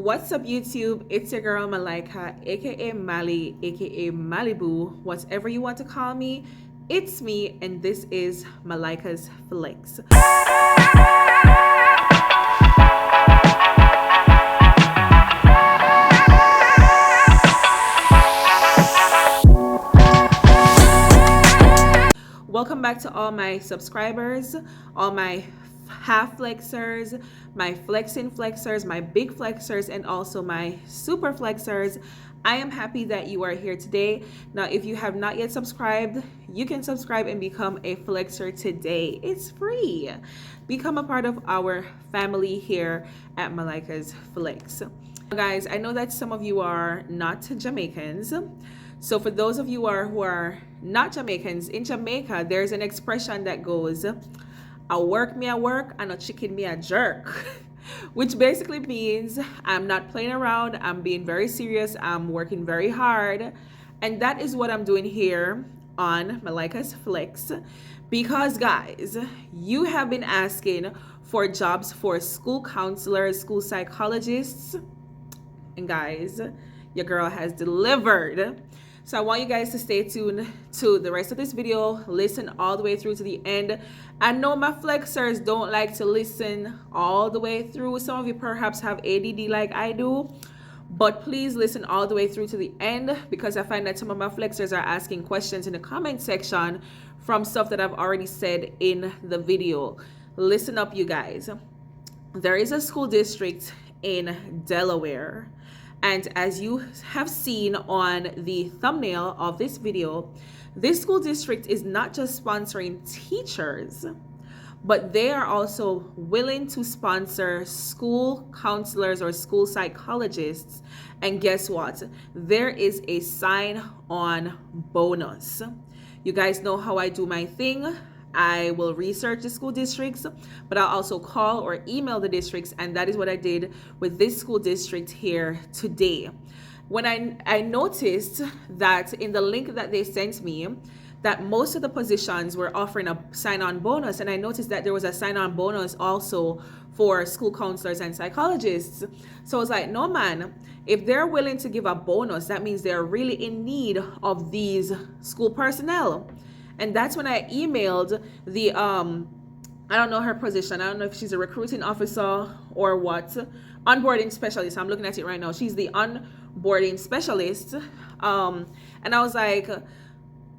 What's up, YouTube? It's your girl Malika, aka Mali, aka Malibu, whatever you want to call me. It's me, and this is Malika's Flex. Welcome back to all my subscribers, all my half flexers, my flexing flexers, my big flexers, and also my super flexers. I am happy that you are here today. Now, if you have not yet subscribed, you can subscribe and become a flexer today. It's free. Become a part of our family here at Malika's Flex. Guys, I know that some of you are not Jamaicans. So for those of you who are not Jamaicans, in Jamaica, there's an expression that goes, "I work me a work and a chicken me a jerk," which basically means I'm not playing around. I'm being very serious. I'm working very hard. And that is what I'm doing here on Malika's Flex. Because guys, you have been asking for jobs for school counselors, school psychologists. And guys, your girl has delivered. So I want you guys to stay tuned to the rest of this video. Listen all the way through to the end. I know my flexers don't like to listen all the way through. Some of you perhaps have ADD like I do. But please listen all the way through to the end, because I find that some of my flexers are asking questions in the comment section from stuff that I've already said in the video. Listen up, you guys. There is a school district in Delaware. And as you have seen on the thumbnail of this video, this school district is not just sponsoring teachers, but they are also willing to sponsor school counselors or school psychologists. And guess what? There is a sign-on bonus. You guys know how I do my thing. I will research the school districts, but I'll also call or email the districts, and that is what I did with this school district here today. When I noticed that in the link that they sent me, that most of the positions were offering a sign-on bonus, and I noticed that there was a sign-on bonus also for school counselors and psychologists. So I was like, no man, if they're willing to give a bonus, that means they're really in need of these school personnel. And that's when I emailed the, I don't know her position. I don't know if she's a recruiting officer or what. Onboarding specialist. I'm looking at it right now. She's the onboarding specialist. And I was like,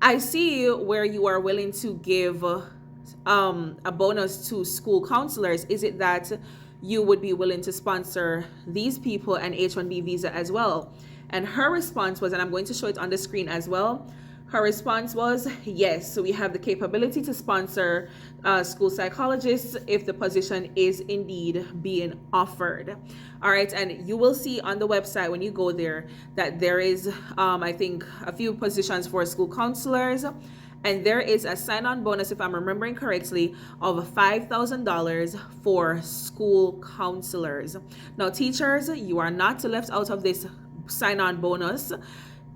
I see where you are willing to give a bonus to school counselors. Is it that you would be willing to sponsor these people an H1B visa as well? And her response was, and I'm going to show it on the screen as well. Her response was, yes, so we have the capability to sponsor school psychologists if the position is indeed being offered. All right, and you will see on the website when you go there that there is, I think, a few positions for school counselors, and there is a sign-on bonus, if I'm remembering correctly, of $5,000 for school counselors. Now, teachers, you are not left out of this sign-on bonus.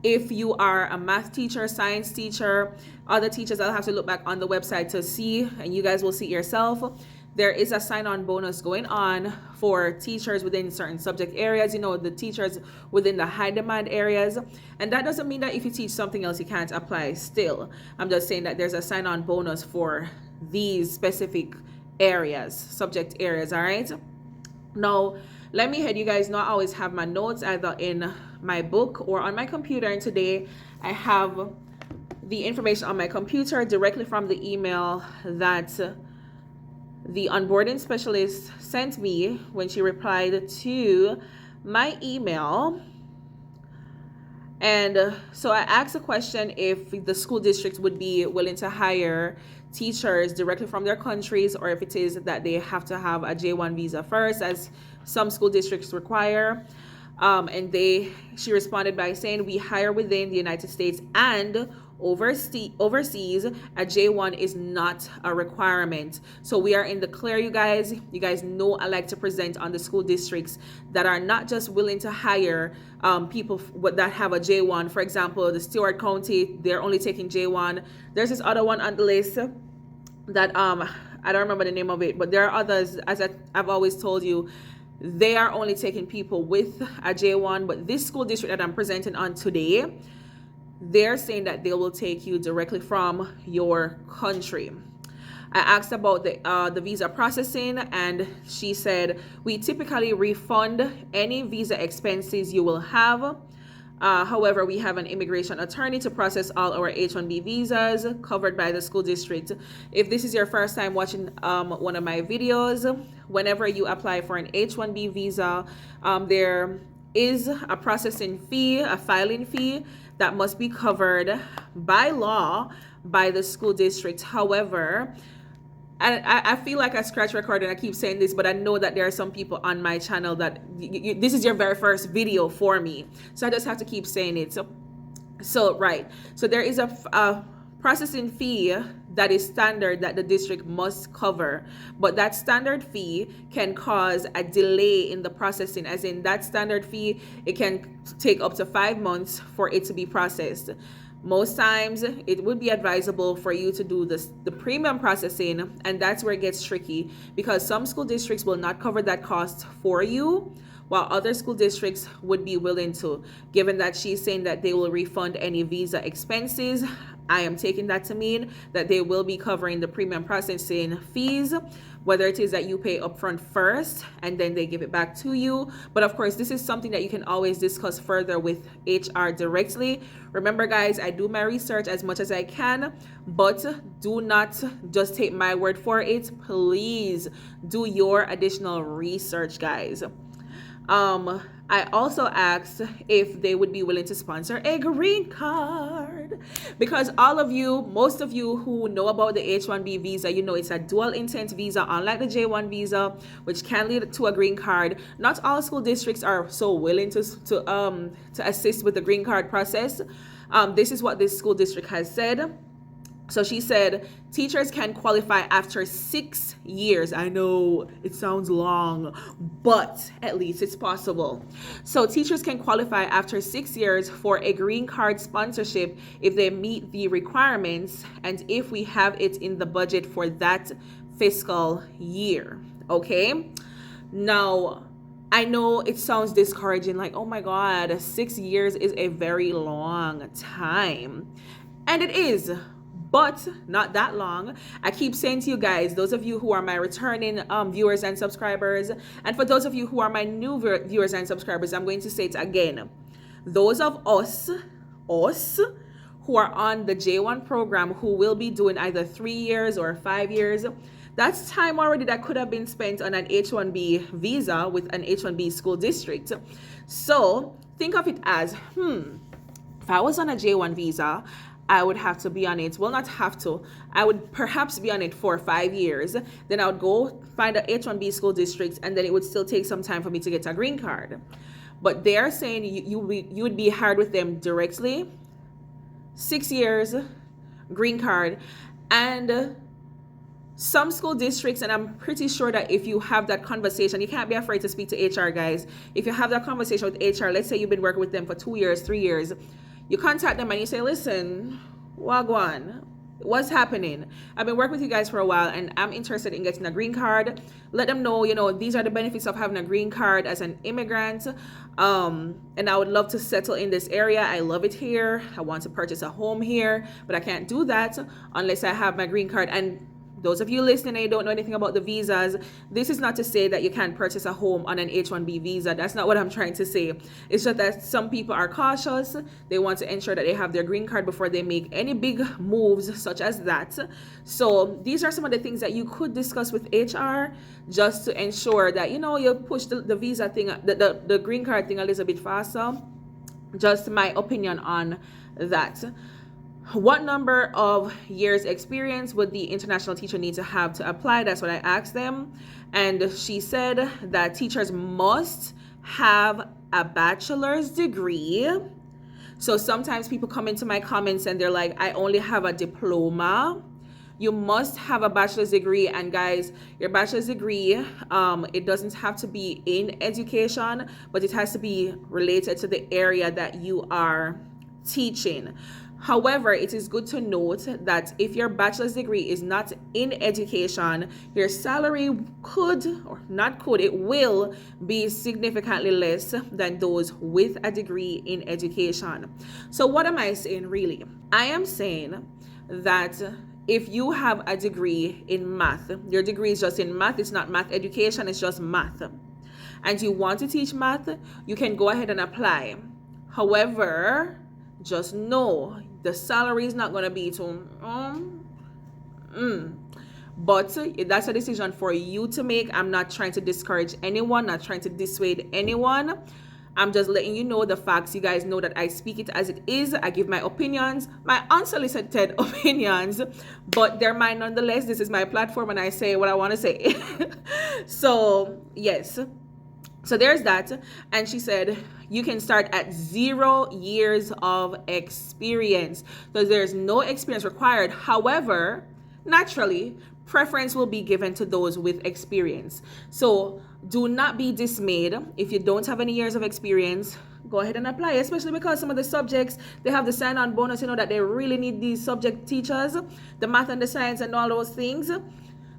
If you are a math teacher, science teacher, other teachers, I'll have to look back on the website to see, and you guys will see yourself. There is a sign-on bonus going on for teachers within certain subject areas, you know, the teachers within the high demand areas. And that doesn't mean that if you teach something else, you can't apply still. I'm just saying that there's a sign-on bonus for these specific areas, subject areas, all right? Now, let me ahead, you guys know I always have my notes either in my book or on my computer, and today I have the information on my computer directly from the email that the onboarding specialist sent me when she replied to my email. And so I asked a question if the school district would be willing to hire teachers directly from their countries, or if it is that they have to have a J1 visa first, as some school districts require. And she responded by saying, we hire within the United States and overseas. A J1 is not a requirement. So we are in the clear, you guys. You guys know I like to present on the school districts that are not just willing to hire people that have a J1. For example, the Stewart County, they're only taking J1. There's this other one on the list that I don't remember the name of it, but there are others. As I've always told you, they are only taking people with a J1, but this school district that I'm presenting on today, they're saying that they will take you directly from your country. I asked about the visa processing, and she said, we typically refund any visa expenses you will have. However, we have an immigration attorney to process all our H1B visas covered by the school district. If this is your first time watching one of my videos, whenever you apply for an H1B visa, there is a processing fee, a filing fee that must be covered by law by the school district. However, I feel like I scratch record and I keep saying this, but I know that there are some people on my channel that this is your very first video for me. So I just have to keep saying it. So right. So there is a processing fee that is standard that the district must cover. But that standard fee can cause a delay in the processing, as in that standard fee, it can take up to 5 months for it to be processed. Most times it would be advisable for you to do the premium processing, and that's where it gets tricky, because some school districts will not cover that cost for you, while other school districts would be willing to. Given that she's saying that they will refund any visa expenses, I am taking that to mean that they will be covering the premium processing fees, whether it is that you pay upfront first and then they give it back to you. But of course, this is something that you can always discuss further with HR directly. Remember, guys, I do my research as much as I can, but do not just take my word for it. Please do your additional research, guys. I also asked if they would be willing to sponsor a green card, because most of you who know about the H1B visa, you know it's a dual intent visa, unlike the J1 visa, which can lead to a green card. Not all school districts are so willing to assist with the green card process. This is what this school district has said. So she said, teachers can qualify after 6 years. I know it sounds long, but at least it's possible. So teachers can qualify after 6 years for a green card sponsorship if they meet the requirements and if we have it in the budget for that fiscal year. Okay. Now, I know it sounds discouraging, like, oh my God, 6 years is a very long time. And it is, but not that long. I keep saying to you guys, those of you who are my returning viewers and subscribers, and for those of you who are my new viewers and subscribers, I'm going to say it again. Those of us who are on the J1 program, who will be doing either 3 years or 5 years, that's time already that could have been spent on an H1B visa with an H1B school district. So think of it as, if I was on a J1 visa, I would have to be on it. Well, not have to. I would perhaps be on it for 5 years. Then I would go find a H1B school district, and then it would still take some time for me to get a green card. But they are saying you would be hired with them directly. 6 years, green card. And some school districts, and I'm pretty sure that if you have that conversation, you can't be afraid to speak to HR, guys. If you have that conversation with HR, let's say you've been working with them for 2 years, 3 years, you contact them and you say, listen, Wagwan, what's happening? I've been working with you guys for a while and I'm interested in getting a green card. Let them know, these are the benefits of having a green card as an immigrant. And I would love to settle in this area. I love it here. I want to purchase a home here, but I can't do that unless I have my green card. And those of you listening and you don't know anything about the visas, this is not to say that you can't purchase a home on an H1B visa. That's not what I'm trying to say. It's just that some people are cautious. They want to ensure that they have their green card before they make any big moves such as that. So these are some of the things that you could discuss with HR just to ensure that, you push the visa thing, the green card thing a little bit faster. Just my opinion on that. What number of years experience would the international teacher need to have to apply? That's what I asked them. And she said that teachers must have a bachelor's degree. So sometimes people come into my comments and they're like, I only have a diploma. You must have a bachelor's degree. And guys, your bachelor's degree, it doesn't have to be in education, but it has to be related to the area that you are teaching. However, it is good to note that if your bachelor's degree is not in education, your salary could, or not could, it will be significantly less than those with a degree in education. So what am I saying really? I am saying that if you have a degree in math, your degree is just in math, it's not math education, it's just math, and you want to teach math, you can go ahead and apply. However, just know the salary is not going to be too but that's a decision for you to make. I'm not trying to discourage anyone, not trying to dissuade anyone. I'm just letting you know the facts. You guys know that I speak it as it is. I give my opinions, my unsolicited opinions, but they're mine nonetheless. This is my platform and I say what I want to say. So yes, so there's that. And she said you can start at 0 years of experience. So there's no experience required. However, naturally, preference will be given to those with experience. So do not be dismayed if you don't have any years of experience. Go ahead and apply, especially because some of the subjects, they have the sign-on bonus, that they really need these subject teachers, the math and the science and all those things.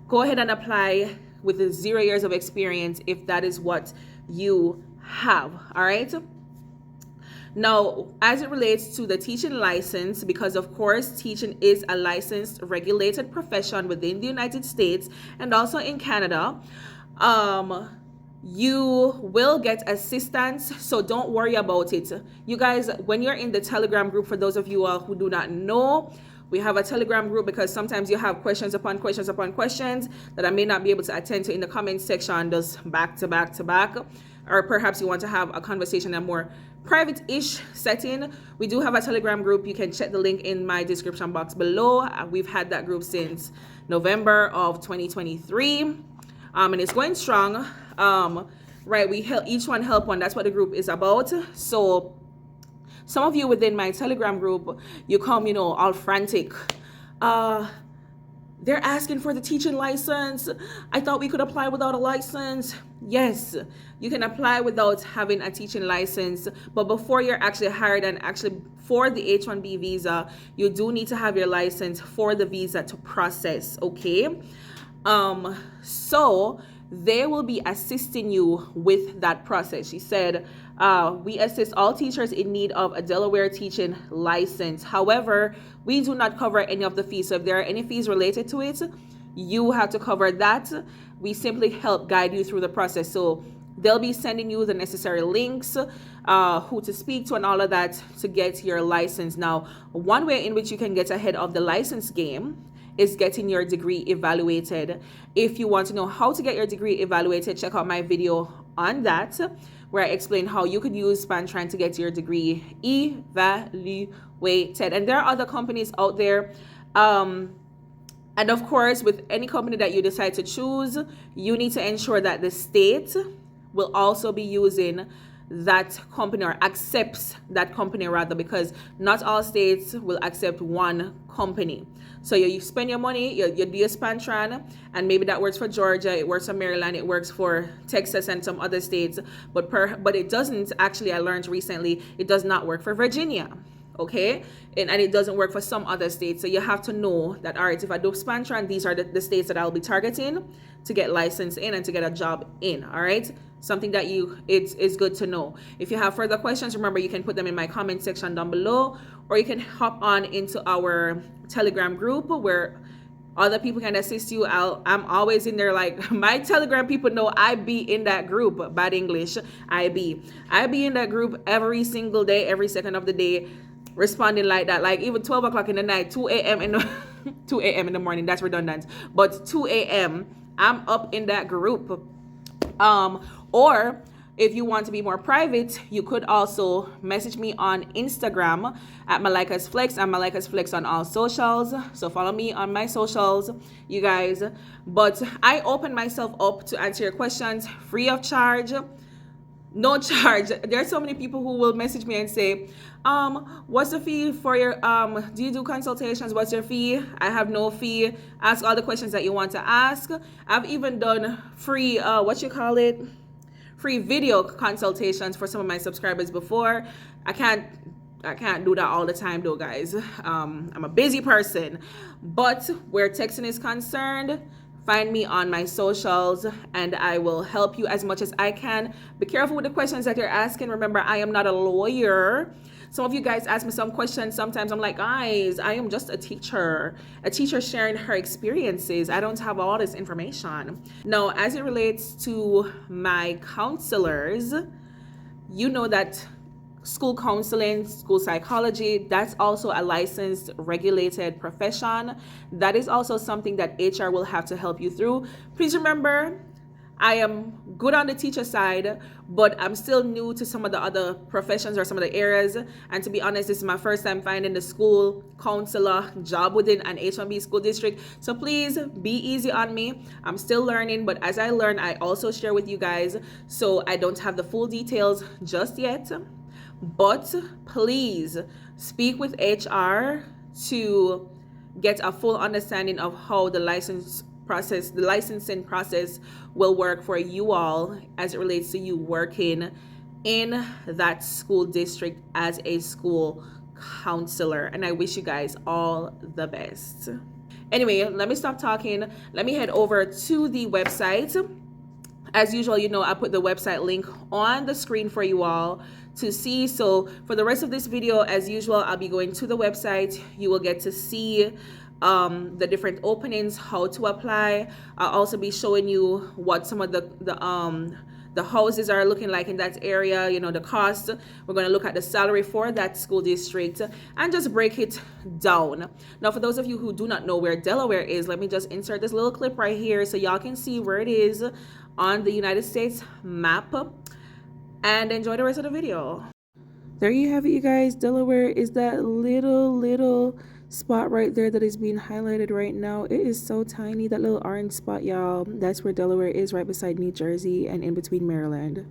Go ahead and apply with the 0 years of experience if that is what you have. All right. Now, as it relates to the teaching license, because of course teaching is a licensed regulated profession within the United States and also in Canada, you will get assistance, so don't worry about it. You guys, when you're in the Telegram group, for those of you who do not know, we have a Telegram group because sometimes you have questions upon questions upon questions that I may not be able to attend to in the comment section, just back to back to back, or perhaps you want to have a conversation in a more private-ish setting. We do have a Telegram group. You can check the link in my description box below. We've had that group since November of 2023, and it's going strong. Right, we help each one help one. That's what the group is about. So some of you within my Telegram group, you come, all frantic. They're asking for the teaching license. I thought we could apply without a license. Yes, you can apply without having a teaching license. But before you're actually hired and actually for the H1B visa, you do need to have your license for the visa to process, okay? So they will be assisting you with that process. She said, we assist all teachers in need of a Delaware teaching license. However, we do not cover any of the fees. So if there are any fees related to it, you have to cover that. We simply help guide you through the process. So they'll be sending you the necessary links, who to speak to and all of that to get your license. Now, one way in which you can get ahead of the license game is getting your degree evaluated. If you want to know how to get your degree evaluated, check out my video on that, where I explain how you could use Spantran to get your degree evaluated. And there are other companies out there. And of course, with any company that you decide to choose, you need to ensure that the state will also be using that company, or accepts that company rather, because not all states will accept one company. So you spend your money, you do your Spantran, and maybe that works for Georgia, it works for Maryland, it works for Texas and some other states, but it doesn't actually, I learned recently, it does not work for Virginia. Okay, and it doesn't work for some other states. So you have to know that, all right, if I do Spantran, these are the states that I'll be targeting to get licensed in and to get a job in. All right, something that it's good to know. If you have further questions, remember you can put them in my comment section down below, or you can hop on into our Telegram group where other people can assist you. I'm always in there. Like, my Telegram people know I be in that group. Bad English. I be in that group every single day, every second of the day, responding like that. Like even 12 o'clock in the night, 2 a.m. in the 2 a.m. in the morning, that's redundant, but 2 a.m. I'm up in that group. Or if you want to be more private, you could also message me on Instagram at malikasflex. I'm malikasflex on all socials, so follow me on my socials, you guys. But I open myself up to answer your questions free of charge. No charge. There are so many people who will message me and say, what's the fee for your, do you do consultations? What's your fee? I have no fee. Ask all the questions that you want to ask. I've even done free, free video consultations for some of my subscribers before. I can't I can't do that all the time though, guys. I'm a busy person. But where texting is concerned, find me on my socials and I will help you as much as I can. Be careful with the questions that you're asking. Remember, I am not a lawyer. Some of you guys ask me some questions. Sometimes I'm like, guys, I am just a teacher sharing her experiences. I don't have all this information. Now, as it relates to my counselors, you know that school counseling, school psychology, that's also a licensed, regulated profession. That is also something that HR will have to help you through. Please remember, I am good on the teacher side, but I'm still new to some of the other professions or some of the areas. And to be honest, this is my first time finding the school counselor job within an H1B school district. So please be easy on me. I'm still learning, but as I learn, I also share with you guys. So I don't have the full details just yet. But please speak with HR to get a full understanding of how the licensing process will work for you all as it relates to you working in that school district as a school counselor. And I wish you guys all the best. Anyway, let me stop talking. Let me head over to the website. As usual, you know, I put the website link on the screen for you all to see. So for the rest of this video, as usual, I'll be going to the website. You will get to see the different openings, how to apply. I'll also be showing you what some of the houses are looking like in that area, you know, the cost. We're going to look at the salary for that school district and just break it down. Now, for those of you who do not know where Delaware is, let me just insert this little clip right here so y'all can see where it is on the United States map, and enjoy the rest of the video. There you have it, you guys. Delaware is that little spot right there that is being highlighted right now. It is so tiny, that little orange spot, y'all. That's where Delaware is, right beside New Jersey and in between Maryland.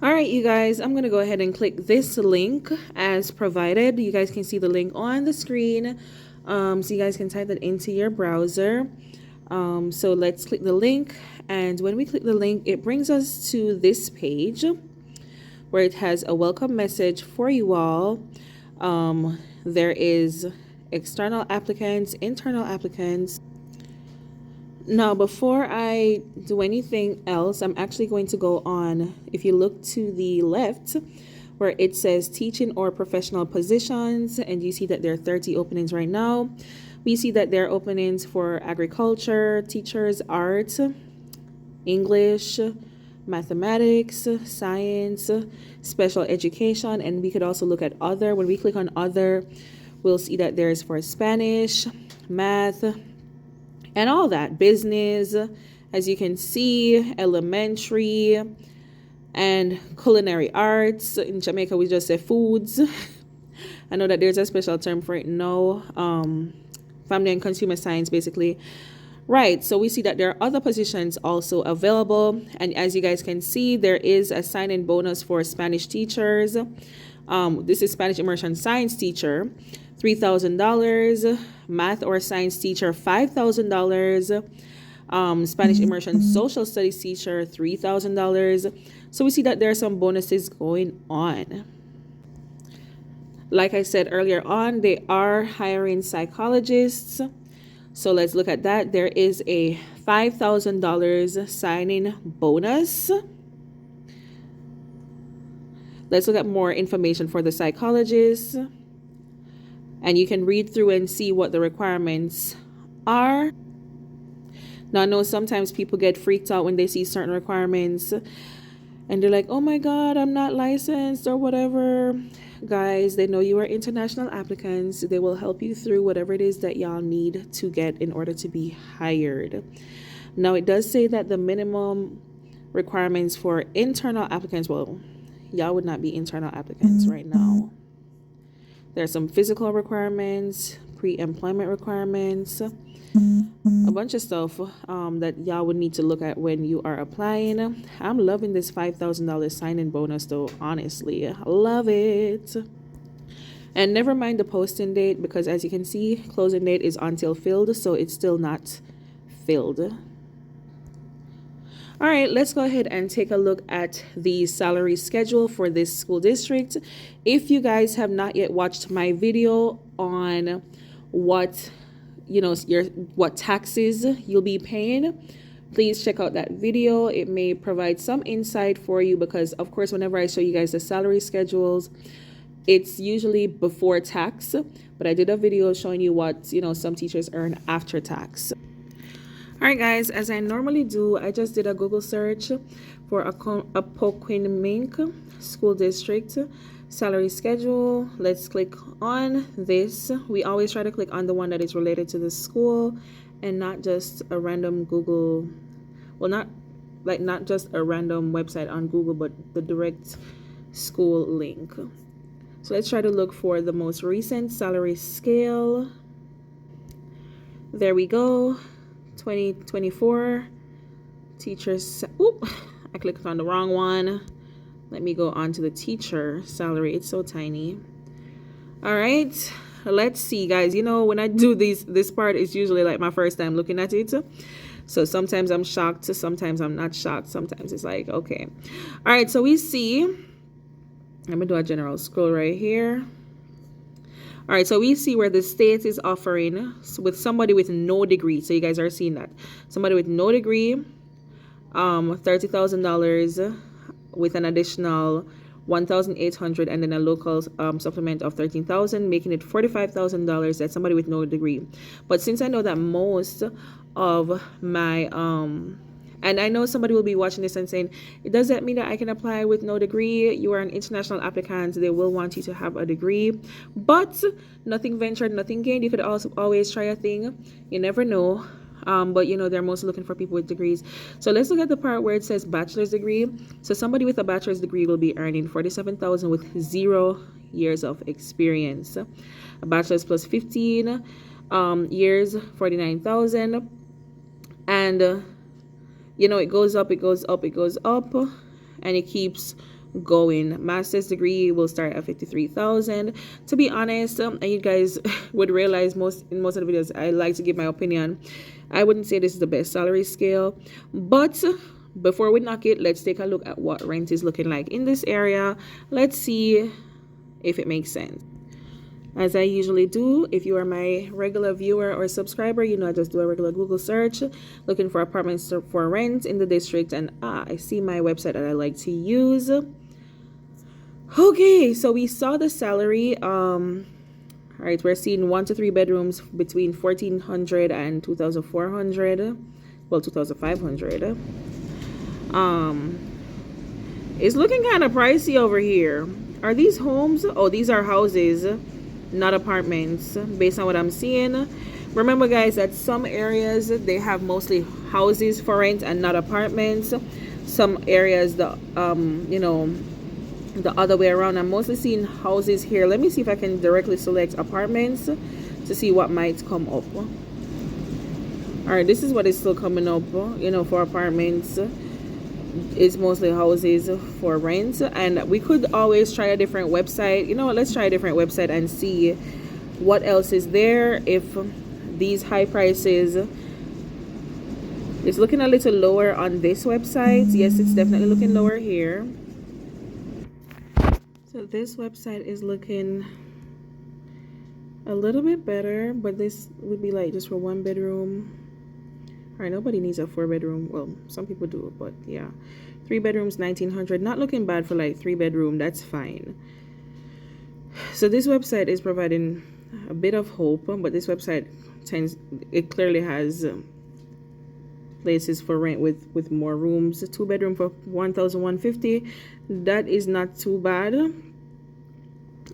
All right, you guys, I'm gonna go ahead and click this link as provided. You guys can see the link on the screen, so you guys can type that into your browser. So let's click the link, and when we click the link, it brings us to this page where it has a welcome message for you all. There is external applicants, internal applicants. Now, before I do anything else, I'm actually going to go on, if you look to the left, where it says teaching or professional positions, and you see that there are 30 openings right now. We see that there are openings for agriculture, teachers, art, English, mathematics, science, special education, and we could also look at other. When we click on other, we'll see that there's for Spanish, math, and all that, business, as you can see, elementary, and culinary arts. In Jamaica, we just say foods. I know that there's a special term for it now. Family and consumer science, basically. Right, so we see that there are other positions also available, and as you guys can see, there is a sign-in bonus for Spanish teachers. This is Spanish immersion science teacher, $3,000, math or science teacher, $5,000, Spanish immersion social studies teacher, $3,000. So we see that there are some bonuses going on. Like I said earlier on, they are hiring psychologists. So let's look at that. There is a $5,000 signing bonus. Let's look at more information for the psychologists. And you can read through and see what the requirements are. Now, I know sometimes people get freaked out when they see certain requirements and they're like, oh my God, I'm not licensed or whatever. Guys, they know you are international applicants. They will help you through whatever it is that y'all need to get in order to be hired. Now, it does say that the minimum requirements for internal applicants, well, y'all would not be internal applicants right now. There are some physical requirements, pre-employment requirements, a bunch of stuff that y'all would need to look at when you are applying. I'm loving this $5,000 sign-in bonus though, honestly. I love it. And never mind the posting date, because as you can see, closing date is until filled, so it's still not filled. All right, let's go ahead and take a look at the salary schedule for this school district. If you guys have not yet watched my video on what what taxes you'll be paying, please check out that video. It may provide some insight for you because, of course, whenever I show you guys the salary schedules, it's usually before tax, but I did a video showing you what some teachers earn after tax. All right, guys, as I normally do, I just did a Google search for Appoquinimink School District salary schedule. Let's click on this. We always try to click on the one that is related to the school and not just a random Google, well, not just a random website on Google, but the direct school link. So let's try to look for the most recent salary scale. There we go. 2024 teachers. Oop, I clicked on the wrong one. Let me go on to the teacher salary. It's so tiny. All right, let's see, guys. When I do this part is usually like my first time looking at it, so sometimes I'm shocked, sometimes I'm not shocked, sometimes it's like, okay. All right, so we see, let me do a general scroll right here. All right, so we see where the state is offering with somebody with no degree. So you guys are seeing that. Somebody with no degree, $30,000 with an additional $1,800 and then a local supplement of $13,000, making it $45,000. That's somebody with no degree. But since I know that most of my and I know somebody will be watching this and saying, does that mean that I can apply with no degree? You are an international applicant. They will want you to have a degree. But nothing ventured, nothing gained. You could also always try a thing. You never know. But they're mostly looking for people with degrees. So let's look at the part where it says bachelor's degree. So somebody with a bachelor's degree will be earning $47,000 with 0 years of experience. A bachelor's plus 15 years, $49,000. And it goes up, it goes up, it goes up, and it keeps going. Master's degree will start at $53,000. To be honest, and you guys would realize in most of the videos I like to give my opinion. I wouldn't say this is the best salary scale, but before we knock it, let's take a look at what rent is looking like in this area. Let's see if it makes sense. As I usually do, if you are my regular viewer or subscriber, I just do a regular Google search looking for apartments for rent in the district, and I see my website that I like to use. Okay, so we saw the salary. All right, we're seeing 1 to 3 bedrooms between $1,400 and $2,400. Well, $2,500. It's looking kind of pricey over here. Are these homes? Oh, these are houses, not apartments, based on what I'm seeing. Remember, guys, that some areas they have mostly houses for rent and not apartments. Some areas the other way around. I'm mostly seeing houses here. Let me see if I can directly select apartments to see what might come up. All right, this is what is still coming up, for apartments. It's mostly houses for rent, and we could always try a different website. Let's try a different website and see what else is there. If these high prices, it's looking a little lower on this website. Yes, it's definitely looking lower here. So this website is looking a little bit better, but this would be like just for 1 bedroom. All right, nobody needs a 4-bedroom. Well, some people do, but yeah, 3 bedrooms, $1,900. Not looking bad for like 3-bedroom. That's fine. So this website is providing a bit of hope, but this website clearly has places for rent with more rooms. 2-bedroom for $1,150. That is not too bad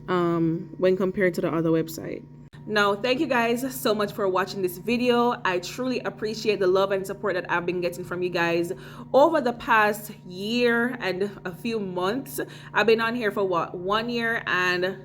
when compared to the other website. Now, thank you guys so much for watching this video. I truly appreciate the love and support that I've been getting from you guys over the past year and a few months. I've been on here for 1 year and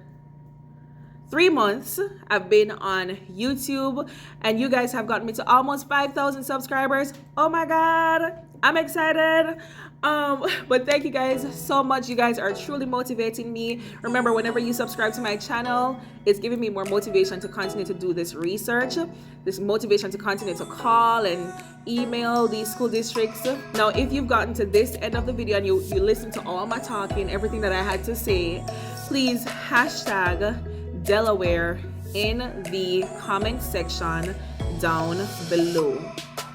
3 months. I've been on YouTube, and you guys have gotten me to almost 5,000 subscribers. Oh my God, I'm excited. But thank you guys so much. You guys are truly motivating me. Remember, whenever you subscribe to my channel, it's giving me more motivation to continue to do this research, this motivation to continue to call and email these school districts. Now, if you've gotten to this end of the video and you listen to all my talking, everything that I had to say, please hashtag Delaware in the comment section down below.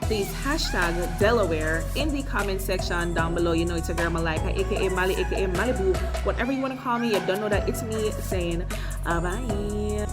Please hashtag Delaware in the comment section down below. You know it's a girl Malika, aka Mali, aka Malibu. Whatever you want to call me, you don't know that it's me saying bye.